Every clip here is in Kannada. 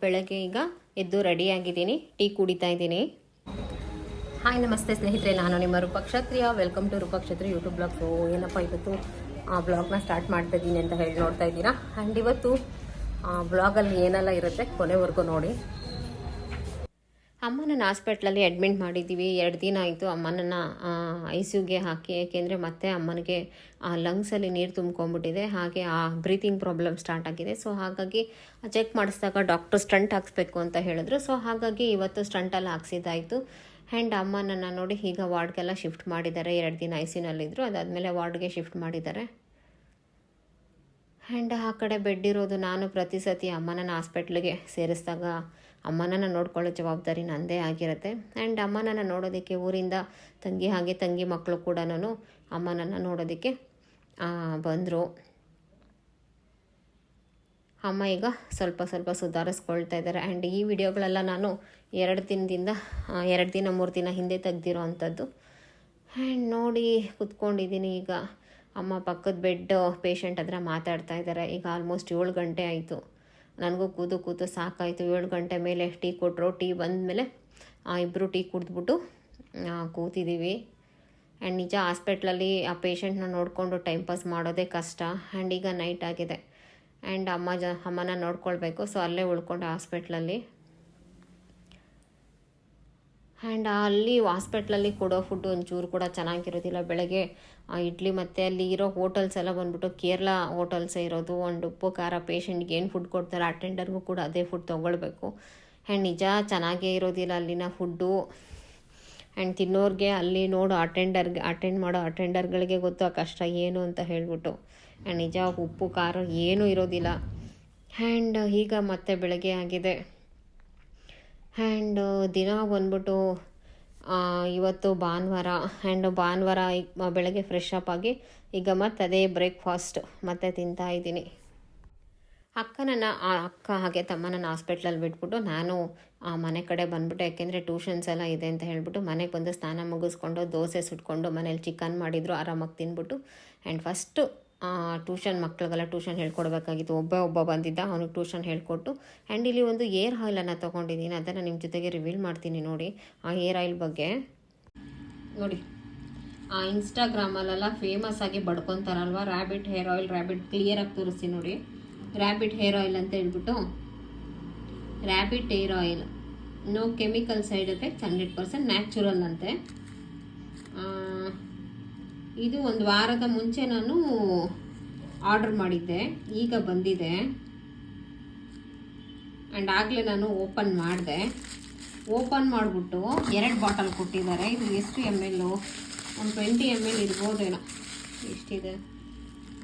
ಬೆಳಗ್ಗೆ ಈಗ ಎದ್ದು ರೆಡಿಯಾಗಿದ್ದೀನಿ, ಟೀ ಕುಡಿತಾ ಇದ್ದೀನಿ. ಹಾಯ್ ನಮಸ್ತೆ ಸ್ನೇಹಿತರೆ, ನಾನು ನಿಮ್ಮ Roopakshatriya. Welcome to Roopakshatriya YouTube blog. So ಏನಪ್ಪ ಇವತ್ತು ಬ್ಲಾಗ್ನ ಸ್ಟಾರ್ಟ್ ಮಾಡ್ತಾ ಇದ್ದೀನಿ ಅಂತ ಹೇಳಿ ನೋಡ್ತಾ ಇದ್ದೀರಾ. ಆ್ಯಂಡ್ ಇವತ್ತು ಬ್ಲಾಗಲ್ಲಿ ಏನೆಲ್ಲ ಇರುತ್ತೆ ಕೊನೆವರೆಗೂ ನೋಡಿ. ಅಮ್ಮನನ್ನು ಹಾಸ್ಪಿಟ್ಲಲ್ಲಿ ಅಡ್ಮಿಟ್ ಮಾಡಿದ್ದೀವಿ. 2 ದಿನ ಆಯಿತು. ಅಮ್ಮನನ್ನು ICUಗೆ ಹಾಕಿ, ಏಕೆಂದರೆ ಮತ್ತೆ ಅಮ್ಮನಿಗೆ ಲಂಗ್ಸಲ್ಲಿ ನೀರು ತುಂಬ್ಕೊಂಡ್ಬಿಟ್ಟಿದೆ, ಹಾಗೆ ಬ್ರೀತಿಂಗ್ ಪ್ರಾಬ್ಲಮ್ ಸ್ಟಾರ್ಟ್ ಆಗಿದೆ. ಸೊ ಹಾಗಾಗಿ ಚೆಕ್ ಮಾಡಿಸಿದಾಗ ಡಾಕ್ಟರ್ ಸ್ಟಂಟ್ ಹಾಕ್ಸ್ಬೇಕು ಅಂತ ಹೇಳಿದ್ರು. ಸೊ ಹಾಗಾಗಿ ಇವತ್ತು ಸ್ಟಂಟಲ್ಲಿ ಹಾಕ್ಸಿದ್ದಾಯಿತು. ಆ್ಯಂಡ್ ಅಮ್ಮನನ್ನು ನೋಡಿ ಈಗ ವಾರ್ಡ್ಗೆಲ್ಲ ಶಿಫ್ಟ್ ಮಾಡಿದ್ದಾರೆ. 2 ದಿನ ICUನಲ್ಲಿದ್ದರು, ಅದಾದಮೇಲೆ ವಾರ್ಡ್ಗೆ ಶಿಫ್ಟ್ ಮಾಡಿದ್ದಾರೆ. ಆ್ಯಂಡ್ ಆ ಕಡೆ ಬೆಡ್ ಇರೋದು ನಾನು. ಪ್ರತಿ ಸತಿ ಅಮ್ಮನನ್ನು ಹಾಸ್ಪಿಟ್ಲಿಗೆ ಸೇರಿಸಿದಾಗ ಅಮ್ಮನನ್ನು ನೋಡ್ಕೊಳ್ಳೋ ಜವಾಬ್ದಾರಿ ನನ್ನದೇ ಆಗಿರುತ್ತೆ. ಆ್ಯಂಡ್ ಅಮ್ಮನನ್ನು ನೋಡೋದಕ್ಕೆ ಊರಿಂದ ತಂಗಿ ಮಕ್ಕಳು ಕೂಡ ಅಮ್ಮನನ್ನು ನೋಡೋದಕ್ಕೆ ಬಂದರು. ಅಮ್ಮ ಈಗ ಸ್ವಲ್ಪ ಸುಧಾರಿಸ್ಕೊಳ್ತಾ ಇದ್ದಾರೆ. ಆ್ಯಂಡ್ ಈ ವಿಡಿಯೋಗಳೆಲ್ಲ ನಾನು 2 ದಿನ 3 ದಿನ ಹಿಂದೆ ತೆಗ್ದಿರೋ ಅಂಥದ್ದು. ಆ್ಯಂಡ್ ನೋಡಿ ಕೂತ್ಕೊಂಡಿದ್ದೀನಿ. ಈಗ ಅಮ್ಮ ಪಕ್ಕದ ಬೆಡ್ ಪೇಷಂಟ್ ಹತ್ರ ಮಾತಾಡ್ತಾ ಇದ್ದಾರೆ. ಈಗ ಆಲ್ಮೋಸ್ಟ್ 7 ಗಂಟೆ ಆಯಿತು. ನನಗೂ ಕೂತು ಸಾಕಾಯಿತು. 7 ಗಂಟೆ ಮೇಲೆ ಟೀ ಕೊಟ್ಟರು. ಟೀ ಬಂದಮೇಲೆ ಇಬ್ಬರು ಟೀ ಕುಡಿದ್ಬಿಟ್ಟು ಕೂತಿದ್ದೀವಿ. ಆ್ಯಂಡ್ ನಿಜ ಹಾಸ್ಪಿಟ್ಲಲ್ಲಿ ಆ ಪೇಷಂಟ್ನ ನೋಡಿಕೊಂಡು ಟೈಮ್ ಪಾಸ್ ಮಾಡೋದೇ ಕಷ್ಟ. ಆ್ಯಂಡ್ ಈಗ ನೈಟ್ ಆಗಿದೆ. ಆ್ಯಂಡ್ ಅಮ್ಮನ ನೋಡ್ಕೊಳ್ಬೇಕು. ಸೊ ಅಲ್ಲೇ ಉಳ್ಕೊಂಡು ಹಾಸ್ಪಿಟ್ಲಲ್ಲಿ. ಆ್ಯಂಡ್ ಅಲ್ಲಿ ಹಾಸ್ಪಿಟ್ಲಲ್ಲಿ ಕೊಡೋ ಫುಡ್ಡು ಒಂಚೂರು ಕೂಡ ಚೆನ್ನಾಗಿರೋದಿಲ್ಲ. ಬೆಳಗ್ಗೆ ಇಡ್ಲಿ ಮತ್ತು ಅಲ್ಲಿ ಇರೋ ಹೋಟೆಲ್ಸ್ ಎಲ್ಲ ಬಂದ್ಬಿಟ್ಟು ಕೇರಳ ಹೋಟೆಲ್ಸೇ ಇರೋದು. ಆ್ಯಂಡ್ ಉಪ್ಪು ಖಾರ ಪೇಷಂಟ್ಗೆ ಏನು ಫುಡ್ ಕೊಡ್ತಾರೆ ಅಟೆಂಡರ್ಗೂ ಕೂಡ ಅದೇ ಫುಡ್ ತೊಗೊಳ್ಬೇಕು. ಆ್ಯಂಡ್ ನಿಜ ಚೆನ್ನಾಗೇ ಇರೋದಿಲ್ಲ ಅಲ್ಲಿನ ಫುಡ್ಡು. ಆ್ಯಂಡ್ ತಿನ್ನೋರಿಗೆ ಅಲ್ಲಿ ನೋಡು ಅಟೆಂಡ್ ಮಾಡೋ ಅಟೆಂಡರ್ಗಳಿಗೆ ಗೊತ್ತು ಆ ಕಷ್ಟ ಏನು ಅಂತ ಹೇಳ್ಬಿಟ್ಟು. ಆ್ಯಂಡ್ ನಿಜ ಉಪ್ಪು ಖಾರ ಏನೂ ಇರೋದಿಲ್ಲ. ಆ್ಯಂಡ್ ಈಗ ಮತ್ತೆ ಬೆಳಗ್ಗೆ ಆಗಿದೆ. ಆ್ಯಂಡ್ ದಿನ ಬಂದ್ಬಿಟ್ಟು ಇವತ್ತು ಭಾನುವಾರ. ಆ್ಯಂಡ್ ಭಾನುವಾರ ಬೆಳಗ್ಗೆ ಫ್ರೆಶ್ ಅಪ್ ಆಗಿ ಈಗ ಮತ್ತೆ ಅದೇ ಬ್ರೇಕ್ಫಾಸ್ಟ್ ಮತ್ತೆ ತಿಂತಾ ಇದ್ದೀನಿ. ಅಕ್ಕ ಹಾಗೆ ತಮ್ಮನನ್ನು ಹಾಸ್ಪಿಟ್ಲಲ್ಲಿ ಬಿಟ್ಬಿಟ್ಟು ನಾನು ಮನೆ ಕಡೆ ಬಂದ್ಬಿಟ್ಟು, ಯಾಕೆಂದರೆ ಟ್ಯೂಷನ್ಸ್ ಎಲ್ಲ ಇದೆ ಅಂತ ಹೇಳ್ಬಿಟ್ಟು ಮನೆಗೆ ಬಂದು ಸ್ನಾನ ಮುಗಿಸ್ಕೊಂಡು ದೋಸೆ ಸುಟ್ಕೊಂಡು ಮನೇಲಿ ಚಿಕನ್ ಮಾಡಿದ್ರು, ಆರಾಮಾಗಿ ತಿಂದ್ಬಿಟ್ಟು. ಆ್ಯಂಡ್ ಫಸ್ಟು ಮಕ್ಕಳಿಗೆಲ್ಲ ಟ್ಯೂಷನ್ ಹೇಳ್ಕೊಡ್ಬೇಕಾಗಿತ್ತು. ಒಬ್ಬ ಬಂದಿದ್ದ, ಅವನಿಗೆ ಟ್ಯೂಷನ್ ಹೇಳ್ಕೊಟ್ಟು. ಆ್ಯಂಡ್ ಇಲ್ಲಿ ಒಂದು ಏರ್ ಆಯಿಲನ್ನು ತೊಗೊಂಡಿದ್ದೀನಿ, ಅದನ್ನು ನಿಮ್ಮ ಜೊತೆಗೆ ರಿವೀಲ್ ಮಾಡ್ತೀನಿ ನೋಡಿ. ಆ ಏರ್ ಆಯಿಲ್ ಬಗ್ಗೆ ನೋಡಿ, ಇನ್ಸ್ಟಾಗ್ರಾಮಲ್ಲೆಲ್ಲ ಫೇಮಸ್ ಆಗಿ ಬಡ್ಕೊತಾರಲ್ವ, ರ್ಯಾಬಿಟ್ ಹೇರ್ ಆಯಿಲ್. ಕ್ಲಿಯರಾಗಿ ತೋರಿಸಿ ನೋಡಿ, ರ್ಯಾಬಿಟ್ ಹೇರ್ ಆಯಿಲ್ ಅಂತ ಹೇಳ್ಬಿಟ್ಟು. Rabbit hair oil, no chemical side effects, 100% natural ಅಂತೆ. ಇದು 1 ವಾರದ ಮುಂಚೆ ನಾನು ಆರ್ಡರ್ ಮಾಡಿದ್ದೆ, ಈಗ ಬಂದಿದೆ. ಆ್ಯಂಡ್ ಆಗಲೇ ನಾನು ಓಪನ್ ಮಾಡಿದೆ. ಓಪನ್ ಮಾಡಿಬಿಟ್ಟು 2 ಬಾಟಲ್ ಕೊಟ್ಟಿದ್ದಾರೆ. ಇದು ಎಷ್ಟು ML? ಒಂದು 20 ML ಇರ್ಬೋದೇನೋ. ಎಷ್ಟಿದೆ?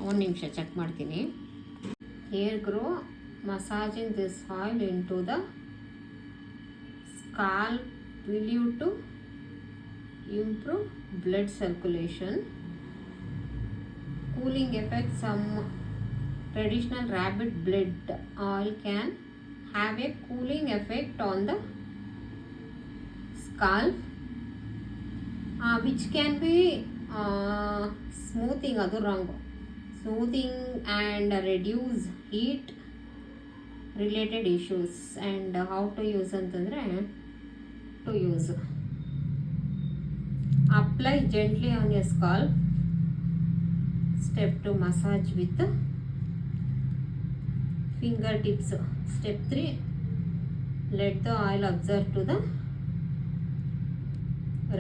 1 ನಿಮಿಷ ಚೆಕ್ ಮಾಡ್ತೀನಿ. Hair grow massaging this oil into the scalp will you to improve blood circulation, cooling effect. Some traditional rabbit blood oil can have a cooling effect on the scalp, which can be smoothing and reduce heat related issues. And how to use ಅಂತಂದರೆ, apply gently on your scalp. Step 2, massage with fingertips. Step 3, let the oil absorb to the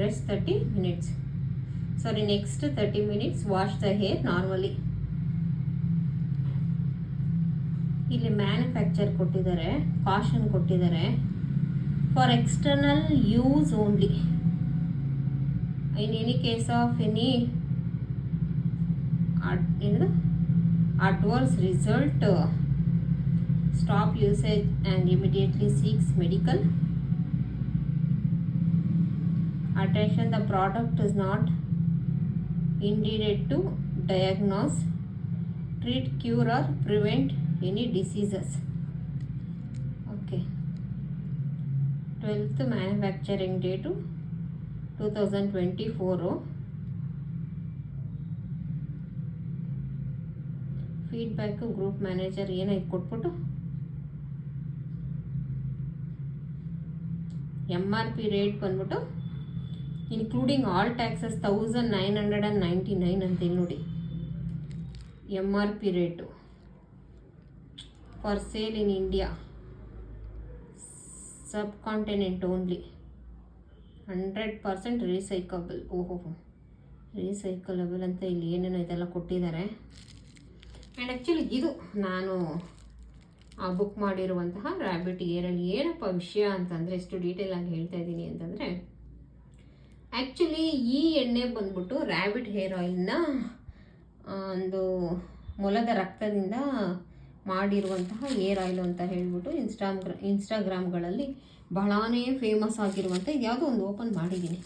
rest 30 minutes. Next 30 minutes wash the hair normally. ಇಲ್ಲಿ ಮ್ಯಾನುಫ್ಯಾಕ್ಚರ್ ಕೊಟ್ಟಿದ್ದಾರೆ, ಕಾಷನ್ ಕೊಟ್ಟಿದ್ದಾರೆ, for external use only. In any case of any adverse result, stop usage and immediately seeks medical attention. The product is not intended to diagnose, treat, cure or prevent any diseases. Okay, 12th manufacturing date 2024. Feedback group manager ಏನಾಯ್ತು ಕೊಟ್ಬಿಟ್ಟು MRP ರೇಟ್ ಬಂದ್ಬಿಟ್ಟು ಇನ್ಕ್ಲೂಡಿಂಗ್ ಆಲ್ ಟ್ಯಾಕ್ಸಸ್ 1999 ಅಂತ ಇಲ್ಲಿ ನೋಡಿ. MRP rate for sale in India, sub continent only, 100% ರೀಸೈಕಬಲ್. ಓಹೋ, ರೀಸೈಕಲಬಲ್ ಅಂತ ಇಲ್ಲಿ ಏನೇನೋ ಇದೆಲ್ಲ ಕೊಟ್ಟಿದ್ದಾರೆ. ಆ್ಯಂಡ್ ಆ್ಯಕ್ಚುಲಿ ಇದು ನಾನು ಬುಕ್ ಮಾಡಿರುವಂತಹ ರ್ಯಾಬಿಟ್ ಏರಲ್ಲಿ ಏನಪ್ಪ ವಿಷಯ ಅಂತಂದರೆ, ಎಷ್ಟು ಡೀಟೇಲ್ ಆಗಿ ಹೇಳ್ತಾ ಇದ್ದೀನಿ ಅಂತಂದರೆ, ಆ್ಯಕ್ಚುಲಿ ಈ ಎಣ್ಣೆ ಬಂದ್ಬಿಟ್ಟು ರ್ಯಾಬಿಟ್ ಹೇರ್ ಆಯಿಲ್ನ ಒಂದು ಮೊಲದ ರಕ್ತದಿಂದ ಮಾಡಿರುವಂತಹ ಹೇರ್ ಆಯಿಲ್ ಅಂತ ಹೇಳ್ಬಿಟ್ಟು ಇನ್ಸ್ಟಾಗ್ರಾಮ್ಗಳಲ್ಲಿ ಬಹಳಾನೇ ಫೇಮಸ್ ಆಗಿರುವಂಥ, ಇದು ಯಾವುದೋ ಒಂದು ಓಪನ್ ಮಾಡಿದ್ದೀನಿ,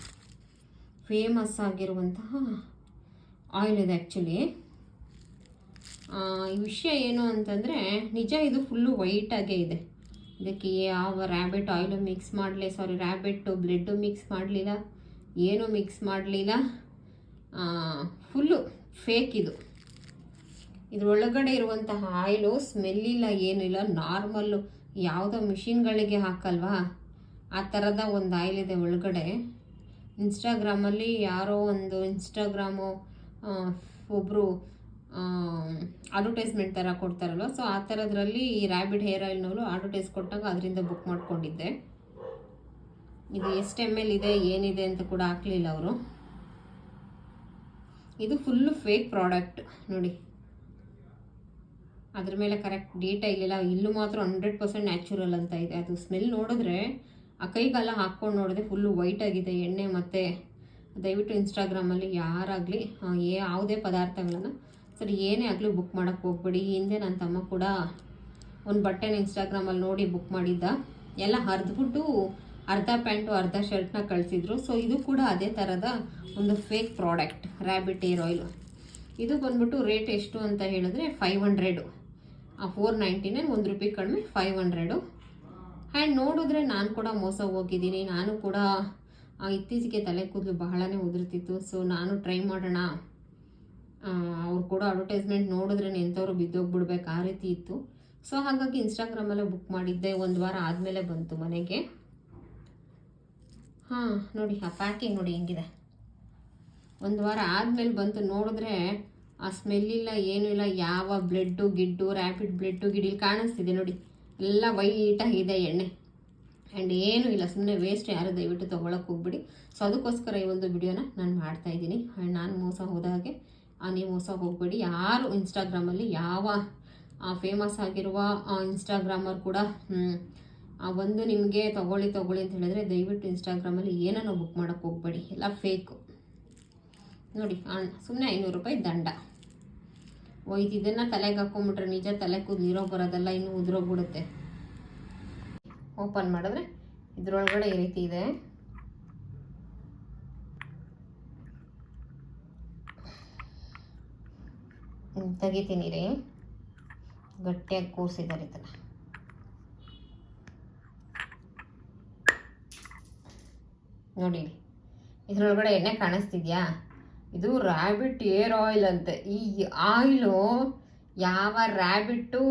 ಫೇಮಸ್ ಆಗಿರುವಂತಹ ಆಯಿಲ್ ಇದೆ. ಆ್ಯಕ್ಚುಲಿ ಈ ವಿಷಯ ಏನು ಅಂತಂದರೆ, ನಿಜ ಇದು ಫುಲ್ಲು ವೈಟಾಗೇ ಇದೆ. ಇದಕ್ಕೆ ಯಾವ ರ್ಯಾಬಿಟ್ ಆಯಿಲು ಮಿಕ್ಸ್ ಮಾಡಲಿ, ರ್ಯಾಬಿಟ್ಟು ಬ್ಲೆಡ್ಡು ಮಿಕ್ಸ್ ಮಾಡಲಿಲ್ಲ, ಏನೂ ಮಿಕ್ಸ್ ಮಾಡಲಿಲ್ಲ, ಫುಲ್ಲು ಫೇಕ್ ಇದು. ಇದರೊಳಗಡೆ ಇರುವಂತಹ ಆಯಿಲು ಸ್ಮೆಲ್ಲಿಲ್ಲ, ಏನಿಲ್ಲ, ನಾರ್ಮಲ್ಲು ಯಾವುದೋ ಮಿಷಿನ್ಗಳಿಗೆ ಹಾಕಲ್ವಾ ಆ ಥರದ ಒಂದು ಆಯಿಲ್ ಇದೆ ಒಳಗಡೆ. ಇನ್ಸ್ಟಾಗ್ರಾಮಲ್ಲಿ ಯಾರೋ ಒಂದು ಇನ್ಸ್ಟಾಗ್ರಾಮು ಒಬ್ಬರು ಅಡ್ವರ್ಟೈಸ್ಮೆಂಟ್ ಥರ ಕೊಡ್ತಾರಲ್ವ, ಸೊ ಆ ಥರದ್ರಲ್ಲಿ ಈ ರ್ಯಾಬಿಟ್ ಹೇರ್ ಆಯಿಲ್ನವರು ಅಡ್ವರ್ಟೈಸ್ ಕೊಟ್ಟಾಗ ಅದರಿಂದ ಬುಕ್ ಮಾಡ್ಕೊಂಡಿದ್ದೆ. ಇದು ಎಷ್ಟು ml ಇದೆ ಏನಿದೆ ಅಂತ ಕೂಡ ಹಾಕಲಿಲ್ಲ ಅವರು. ಇದು ಫುಲ್ಲು ಫೇಕ್ ಪ್ರಾಡಕ್ಟ್ ನೋಡಿ, ಅದ್ರ ಮೇಲೆ ಕರೆಕ್ಟ್ ಡೀಟೇಲ್ ಇಲ್ಲ. ಇಲ್ಲೂ ಮಾತ್ರ 100% ನ್ಯಾಚುರಲ್ ಅಂತ ಇದೆ. ಅದು ಸ್ಮೆಲ್ ನೋಡಿದ್ರೆ ಆ ಕೈಗೆಲ್ಲ ಹಾಕ್ಕೊಂಡು ನೋಡಿದ್ರೆ ಫುಲ್ಲು ವೈಟ್ ಆಗಿದೆ ಎಣ್ಣೆ. ಮತ್ತು ದಯವಿಟ್ಟು ಇನ್ಸ್ಟಾಗ್ರಾಮಲ್ಲಿ ಯಾರಾಗಲಿ ಯಾವುದೇ ಪದಾರ್ಥಗಳನ್ನು ಏನೇ ಆಗಲಿ ಬುಕ್ ಮಾಡೋಕ್ಕೆ ಹೋಗ್ಬೇಡಿ. ಹಿಂದೆ ನನ್ನ ತಮ್ಮ ಕೂಡ ಒಂದು ಬಟ್ಟೆನ ಇನ್ಸ್ಟಾಗ್ರಾಮಲ್ಲಿ ನೋಡಿ ಬುಕ್ ಮಾಡಿದ್ದ, ಎಲ್ಲ ಹರಿದ್ಬಿಟ್ಟು ಅರ್ಧ ಪ್ಯಾಂಟು ಅರ್ಧ ಶರ್ಟ್ನ ಕಳಿಸಿದ್ರು. ಸೊ ಇದು ಕೂಡ ಅದೇ ಥರದ ಒಂದು fake product rabbit hair oil. ಇದು ಬಂದ್ಬಿಟ್ಟು ರೇಟ್ ಎಷ್ಟು ಅಂತ ಹೇಳಿದ್ರೆ 500, 499, ₹1 ಕಡಿಮೆ 500. ಆ್ಯಂಡ್ ನೋಡಿದ್ರೆ ನಾನು ಕೂಡ ಮೋಸ ಹೋಗಿದ್ದೀನಿ. ನಾನು ಕೂಡ ಇತ್ತೀಚೆಗೆ ತಲೆ ಕೂದಲು ಬಹಳನೇ ಉದುರ್ತಿತ್ತು. ಸೊ ನಾನು ಟ್ರೈ ಮಾಡೋಣ, ಅವ್ರು ಕೂಡ ಅಡ್ವರ್ಟೈಸ್ಮೆಂಟ್ ನೋಡಿದ್ರೆ ಎಂಥವ್ರು ಬಿದ್ದೋಗ್ಬಿಡ್ಬೇಕು ಆ ರೀತಿ ಇತ್ತು. ಸೊ ಹಾಗಾಗಿ ಇನ್ಸ್ಟಾಗ್ರಾಮಲ್ಲೇ ಬುಕ್ ಮಾಡಿದ್ದೆ. 1 ವಾರ ಆದಮೇಲೆ ಬಂತು ಮನೆಗೆ. ನೋಡಿ ಆ ಪ್ಯಾಕಿಂಗ್ ನೋಡಿ ಹೆಂಗಿದೆ. 1 ವಾರ ಆದಮೇಲೆ ಬಂತು. ನೋಡಿದ್ರೆ ಆ ಸ್ಮೆಲ್ ಇಲ್ಲ, ಏನೂ ಇಲ್ಲ, ಯಾವ ಬ್ಲೆಡ್ಡು ಗಿಡ್ಡು ರ್ಯಾಪಿಡ್ ಬ್ಲೆಡ್ಡು ಗಿಡ್ಡು ಇಲ್ಲಿ ಕಾಣಿಸ್ತಿದೆ ನೋಡಿ, ಎಲ್ಲ ವೈಟಾಗಿದೆ ಎಣ್ಣೆ. ಆ್ಯಂಡ್ ಏನೂ ಇಲ್ಲ, ಸುಮ್ಮನೆ ವೇಸ್ಟ್. ಯಾರು ದಯವಿಟ್ಟು ತೊಗೊಳಕ್ಕೆ ಹೋಗ್ಬಿಡಿ. ಸೊ ಅದಕ್ಕೋಸ್ಕರ ಈ ಒಂದು ವಿಡಿಯೋನ ನಾನು ಮಾಡ್ತಾಯಿದ್ದೀನಿ. ಆ್ಯಂಡ್ ನಾನು ಮೋಸ ಹೋದ ಹಾಗೆ ನೀವು ಮೋಸ ಹೋಗಬೇಡಿ. ಯಾರು ಇನ್ಸ್ಟಾಗ್ರಾಮಲ್ಲಿ ಯಾವ ಫೇಮಸ್ ಆಗಿರುವ ಇನ್ಸ್ಟಾಗ್ರಾಮರ್ ಕೂಡ ಒಂದು ನಿಮಗೆ ತೊಗೊಳ್ಳಿ ಅಂತ ಹೇಳಿದ್ರೆ ದಯವಿಟ್ಟು ಇನ್ಸ್ಟಾಗ್ರಾಮಲ್ಲಿ ಏನನ್ನೋ ಬುಕ್ ಮಾಡೋಕ್ಕೆ ಹೋಗಬೇಡಿ, ಎಲ್ಲ ಫೇಕು ನೋಡಿ. ಸುಮ್ಮನೆ ₹500 ದಂಡ. ಇದನ್ನು ತಲೆಗೆ ಹಾಕೊಂಬಿಟ್ರೆ ನಿಜ ತಲೆ ಕೂದಲು ಇರೋ ಬರೋದೆಲ್ಲ ಇನ್ನೂ ಉದುರೋಗ್ಬಿಡುತ್ತೆ. ಓಪನ್ ಮಾಡಿದ್ರೆ ಇದರೊಳಗಡೆ ಈ ರೀತಿ ಇದೆ. ತೆಗಿತೀನಿ ರೀ, ಗಟ್ಟಿಯಾಗಿ ಕೂರಿಸಿದ್ದಾರೆ ಇದನ್ನು. ನೋಡಿ ಇದರೊಳಗಡೆ ಎಣ್ಣೆ ಕಾಣಿಸ್ತಿದ್ಯಾ? ಇದು ರ್ಯಾಬಿಟ್ ಹೇರ್ ಆಯಿಲ್ ಅಂತೆ. ಈ ಆಯಿಲು ಯಾವ ರ್ಯಾಬಿಟ್ಟು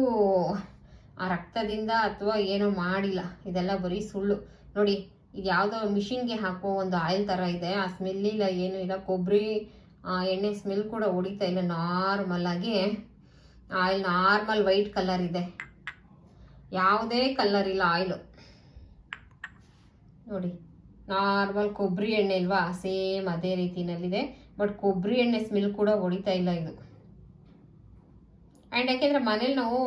ಆ ರಕ್ತದಿಂದ ಅಥವಾ ಏನೋ ಮಾಡಿಲ್ಲ, ಇದೆಲ್ಲ ಬರೀ ಸುಳ್ಳು. ನೋಡಿ ಇದು ಯಾವುದೋ ಮಿಷಿನ್ಗೆ ಹಾಕೋ ಒಂದು ಆಯಿಲ್ ಥರ ಇದೆ. ಆ ಸ್ಮೆಲ್ ಇಲ್ಲ, ಏನೂ ಇಲ್ಲ, ಕೊಬ್ಬರಿ ಎಣ್ಣೆ ಸ್ಮೆಲ್ ಕೂಡ ಹೊಡಿತಾ ಇಲ್ಲ. ನಾರ್ಮಲ್ ಆಗಿ ಆಯಿಲ್ ನಾರ್ಮಲ್ ವೈಟ್ ಕಲರ್ ಇದೆ, ಯಾವುದೇ ಕಲರ್ ಇಲ್ಲ ಆಯಿಲು. ನೋಡಿ ನಾರ್ಮಲ್ ಕೊಬ್ಬರಿ ಎಣ್ಣೆ ಇಲ್ವಾ, ಸೇಮ್ ಅದೇ ರೀತಿಯಲ್ಲಿದೆ. ಬಟ್ ಕೊಬ್ಬರಿ ಎಣ್ಣೆ ಸ್ಮೆಲ್ ಕೂಡ ಹೊಡಿತಾ ಇಲ್ಲ ಇದು. ಆ್ಯಂಡ್ ಯಾಕೆಂದರೆ ಮನೇಲಿ ನಾವು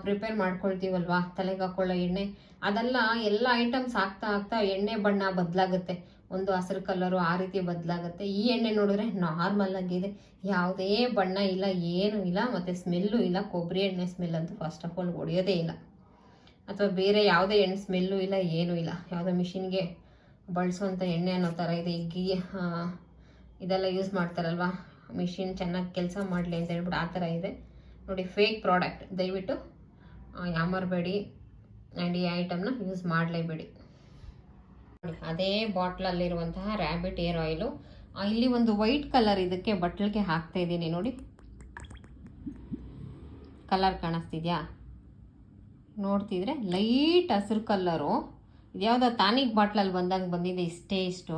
ಪ್ರಿಪೇರ್ ಮಾಡ್ಕೊಳ್ತೀವಲ್ವಾ ತಲೆಗೆ ಹಾಕೊಳ್ಳೋ ಎಣ್ಣೆ, ಅದೆಲ್ಲ ಎಲ್ಲ ಐಟಮ್ಸ್ ಹಾಕ್ತಾ ಎಣ್ಣೆ ಬಣ್ಣ ಬದಲಾಗುತ್ತೆ. ಒಂದು ಹಸಿರು ಕಲರು ಆ ರೀತಿ ಬದಲಾಗುತ್ತೆ. ಈ ಎಣ್ಣೆ ನೋಡಿದ್ರೆ ನಾರ್ಮಲ್ ಆಗಿದೆ, ಯಾವುದೇ ಬಣ್ಣ ಇಲ್ಲ, ಏನೂ ಇಲ್ಲ, ಮತ್ತು ಸ್ಮೆಲ್ಲು ಇಲ್ಲ. ಕೊಬ್ಬರಿ ಎಣ್ಣೆ ಸ್ಮೆಲ್ ಅಂತೂ ಫಸ್ಟ್ ಆಫ್ ಆಲ್ ಹೊಡೆಯೋದೇ ಇಲ್ಲ, ಅಥವಾ ಬೇರೆ ಯಾವುದೇ ಎಣ್ಣೆ ಸ್ಮೆಲ್ಲು ಇಲ್ಲ, ಏನೂ ಇಲ್ಲ. ಯಾವುದೋ ಮಿಷಿನ್ಗೆ ಬಳಸುವಂಥ ಎಣ್ಣೆ ಅನ್ನೋ ಥರ ಇದೆ. ಈಗ ಇದೆಲ್ಲ ಯೂಸ್ ಮಾಡ್ತಾರಲ್ವ, ಮಿಷಿನ್ ಚೆನ್ನಾಗಿ ಕೆಲಸ ಮಾಡಲಿ ಅಂತ ಹೇಳ್ಬಿಟ್ಟು ಆ ಥರ ಇದೆ ನೋಡಿ. ಫೇಕ್ ಪ್ರಾಡಕ್ಟ್, ದಯವಿಟ್ಟು ಯಾಮರಬೇಡಿ. ಆ್ಯಂಡ್ ಈ ಐಟಮ್ನ ಯೂಸ್ ಮಾಡಲೇಬೇಡಿ. ನೋಡಿ ಅದೇ ಬಾಟ್ಲಲ್ಲಿರುವಂತಹ ರ್ಯಾಬಿಟ್ ಹೇರ್ ಆಯಿಲು. ಇಲ್ಲಿ ಒಂದು ವೈಟ್ ಕಲರ್ ಇದಕ್ಕೆ ಬಟ್ಲಿಗೆ ಹಾಕ್ತಾ ಇದ್ದೀನಿ ನೋಡಿ, ಕಲರ್ ಕಾಣಿಸ್ತಿದ್ಯಾ? ನೋಡ್ತಿದ್ರೆ ಲೈಟ್ ಹಸಿರು ಕಲ್ಲರು, ಇದ್ಯಾವುದೋ ಟಾನಿಕ್ ಬಾಟ್ಲಲ್ಲಿ ಬಂದಂಗೆ ಬಂದಿದೆ ಇಷ್ಟು.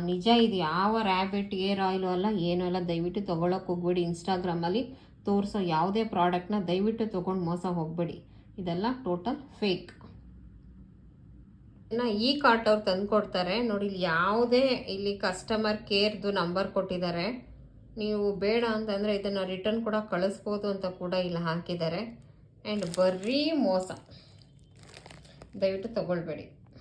ನಿಜ ಇದು ಯಾವ ರ್ಯಾಬಿಟ್ ಏರ್ ಆಯಿಲು ಅಲ್ಲ, ಏನೂ ಅಲ್ಲ. ದಯವಿಟ್ಟು ತೊಗೊಳಕ್ಕೆ ಹೋಗ್ಬೇಡಿ. ಇನ್ಸ್ಟಾಗ್ರಾಮಲ್ಲಿ ತೋರಿಸೋ ಯಾವುದೇ ಪ್ರಾಡಕ್ಟ್ನ ದಯವಿಟ್ಟು ತೊಗೊಂಡು ಮೋಸ ಹೋಗಬೇಡಿ. ಇದೆಲ್ಲ ಟೋಟಲ್ ಫೇಕ್. ಇನ್ನು ಈ ಕಾರ್ಟ್ ಅವ್ರು ತಂದು ಕೊಡ್ತಾರೆ ನೋಡಿ. ಇಲ್ಲಿ ಯಾವುದೇ ಇಲ್ಲಿ ಕಸ್ಟಮರ್ ಕೇರ್ದು ನಂಬರ್ ಕೊಟ್ಟಿದ್ದಾರೆ. ನೀವು ಬೇಡ ಅಂತಂದರೆ ಇದನ್ನು ರಿಟರ್ನ್ ಕೂಡ ಕಳಿಸ್ಬೋದು ಅಂತ ಕೂಡ ಇಲ್ಲಿ ಹಾಕಿದ್ದಾರೆ. ಆ್ಯಂಡ್ ಬರೀ ಮೋಸ, ದಯವಿಟ್ಟು ತಗೊಳ್ಬೇಡಿ.